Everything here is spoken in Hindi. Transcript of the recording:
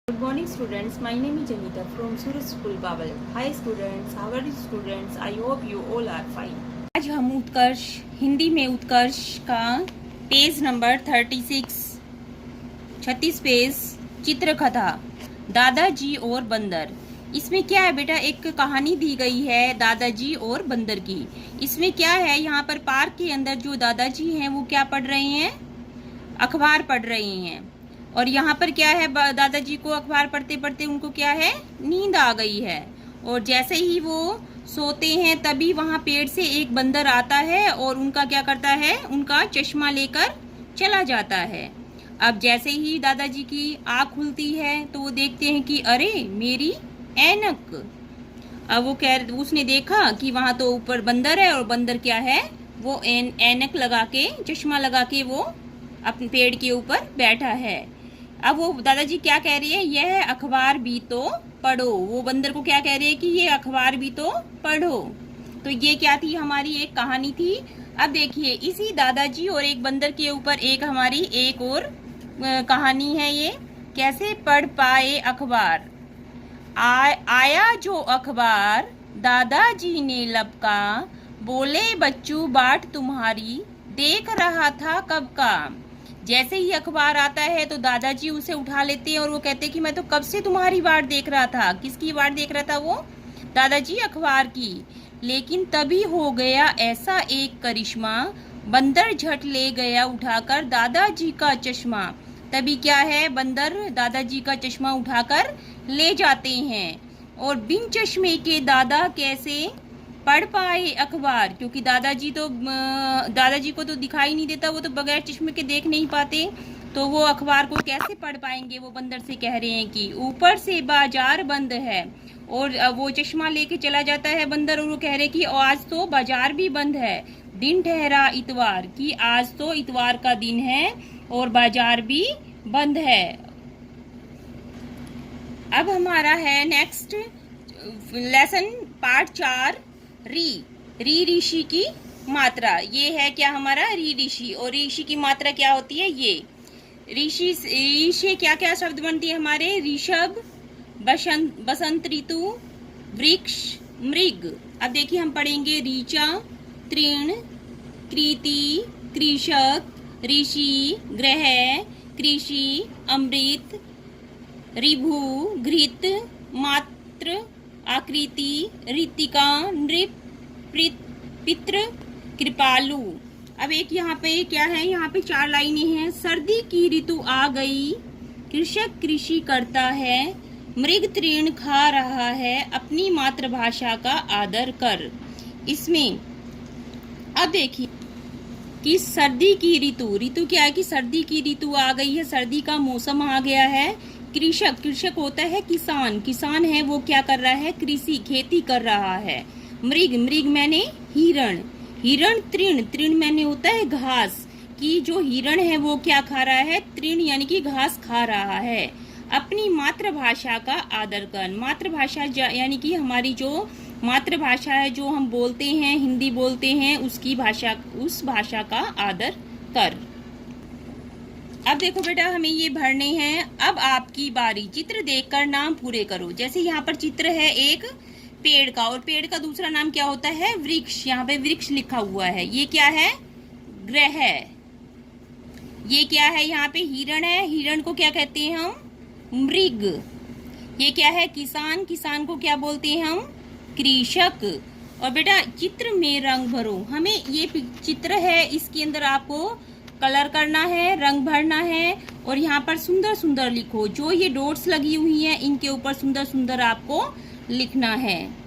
Good morning students, my name is Janita from Suraj School Bawal. Hi students, how are you students? I hope you all are fine. आज हम उत्कर्ष हिंदी में उत्कर्ष का पेज नंबर 36 पेज चित्रकथा दादाजी और बंदर। इसमें क्या है बेटा, एक कहानी दी गई है दादाजी और बंदर की। इसमें क्या है, यहाँ पर पार्क के अंदर जो दादाजी हैं वो क्या पढ़ रहे हैं, अखबार पढ़ रहे हैं। और यहाँ पर क्या है, दादाजी को अखबार पढ़ते पढ़ते उनको क्या है, नींद आ गई है। और जैसे ही वो सोते हैं तभी वहाँ पेड़ से एक बंदर आता है और उनका क्या करता है, उनका चश्मा लेकर चला जाता है। अब जैसे ही दादाजी की आँख खुलती है तो वो देखते हैं कि अरे मेरी ऐनक। अब वो उसने देखा कि वहाँ तो ऊपर बंदर है और बंदर क्या है, वो ऐनक लगा के, चश्मा लगा के वो अपने पेड़ के ऊपर बैठा है। अब वो दादाजी क्या कह रही है, यह अखबार भी तो पढ़ो। वो बंदर को क्या कह रहे हैं कि ये अखबार भी तो पढ़ो। तो ये क्या थी, हमारी एक कहानी थी। अब देखिए, इसी दादाजी और एक बंदर के ऊपर एक हमारी एक और कहानी है। ये कैसे पढ़ पाए अखबार। आया जो अखबार दादाजी ने लपका, बोले बच्चू बाट तुम्हारी, देख रहा था कब का। जैसे ही अखबार आता है तो दादाजी उसे उठा लेते हैं और वो कहते हैं कि मैं तो कब से तुम्हारी वाट देख रहा था। किसकी वाट देख रहा था वो, दादाजी अखबार की। लेकिन तभी हो गया ऐसा एक करिश्मा, बंदर झट ले गया उठाकर दादाजी का चश्मा। तभी क्या है, बंदर दादाजी का चश्मा उठाकर ले जाते हैं। और बिन चश्मे के दादा कैसे पढ़ पाए अखबार, क्योंकि दादाजी को तो दिखाई नहीं देता, वो तो बगैर चश्मे के देख नहीं पाते, तो वो अखबार को कैसे पढ़ पाएंगे। वो बंदर से कह रहे हैं कि ऊपर से बाजार बंद है। और वो चश्मा लेके चला जाता है बंदर और वो कह रहे कि आज तो बाजार भी बंद है, दिन ठहरा इतवार, कि आज तो इतवार का दिन है और बाजार भी बंद है। अब हमारा है नेक्स्ट लेसन पार्ट 4, री ऋषि की मात्रा। ये है क्या हमारा, री ऋषि। और ऋषि की मात्रा क्या होती है, ये ऋषि से क्या क्या शब्द बनती है हमारे, ऋषभ, बसंत ऋतु, वृक्ष, मृग। अब देखिए हम पढ़ेंगे ऋचा, तृण, कृति, कृषक, ऋषि, ग्रह, कृषि, अमृत, ऋभु, घृत, मात्र, आकृति, ऋतिका, नृप, पितृ, कृपालु। अब एक यहाँ पे क्या है, यहाँ पे 4 लाइनें हैं। सर्दी की ऋतु आ गई, कृषक कृषि करता है, मृग तृण खा रहा है, अपनी मातृभाषा का आदर कर। इसमें अब देखिए कि सर्दी की ऋतु क्या है कि सर्दी की ऋतु आ गई है, सर्दी का मौसम आ गया है। कृषक होता है किसान है, वो क्या कर रहा है, कृषि खेती कर रहा है। मृग मैंने हिरण, तृण मैंने होता है घास, कि जो हिरण है वो क्या खा रहा है, तृण यानी कि घास खा रहा है। अपनी मातृभाषा का आदर कर। मातृभाषा यानी कि हमारी जो मातृभाषा है, जो हम बोलते हैं, हिंदी बोलते हैं, उस भाषा का आदर कर। अब देखो बेटा, हमें ये भरने हैं। अब आपकी बारी, चित्र देखकर नाम पूरे करो। जैसे यहाँ पर चित्र है एक पेड़ का, और पेड़ का दूसरा नाम क्या होता है, वृक्ष। यहाँ पे वृक्ष लिखा हुआ है। ये क्या है, ग्रह। ये क्या है, यहाँ पे हिरण है, हिरण को क्या कहते हैं हम, मृग। ये क्या है, किसान को क्या बोलते हैं हम, कृषक। और बेटा चित्र में रंग भरो। हमें ये चित्र है, इसके अंदर आपको कलर करना है, रंग भरना है। और यहाँ पर सुंदर सुंदर लिखो। जो ये डॉट्स लगी हुई हैं, इनके ऊपर सुंदर सुंदर आपको लिखना है।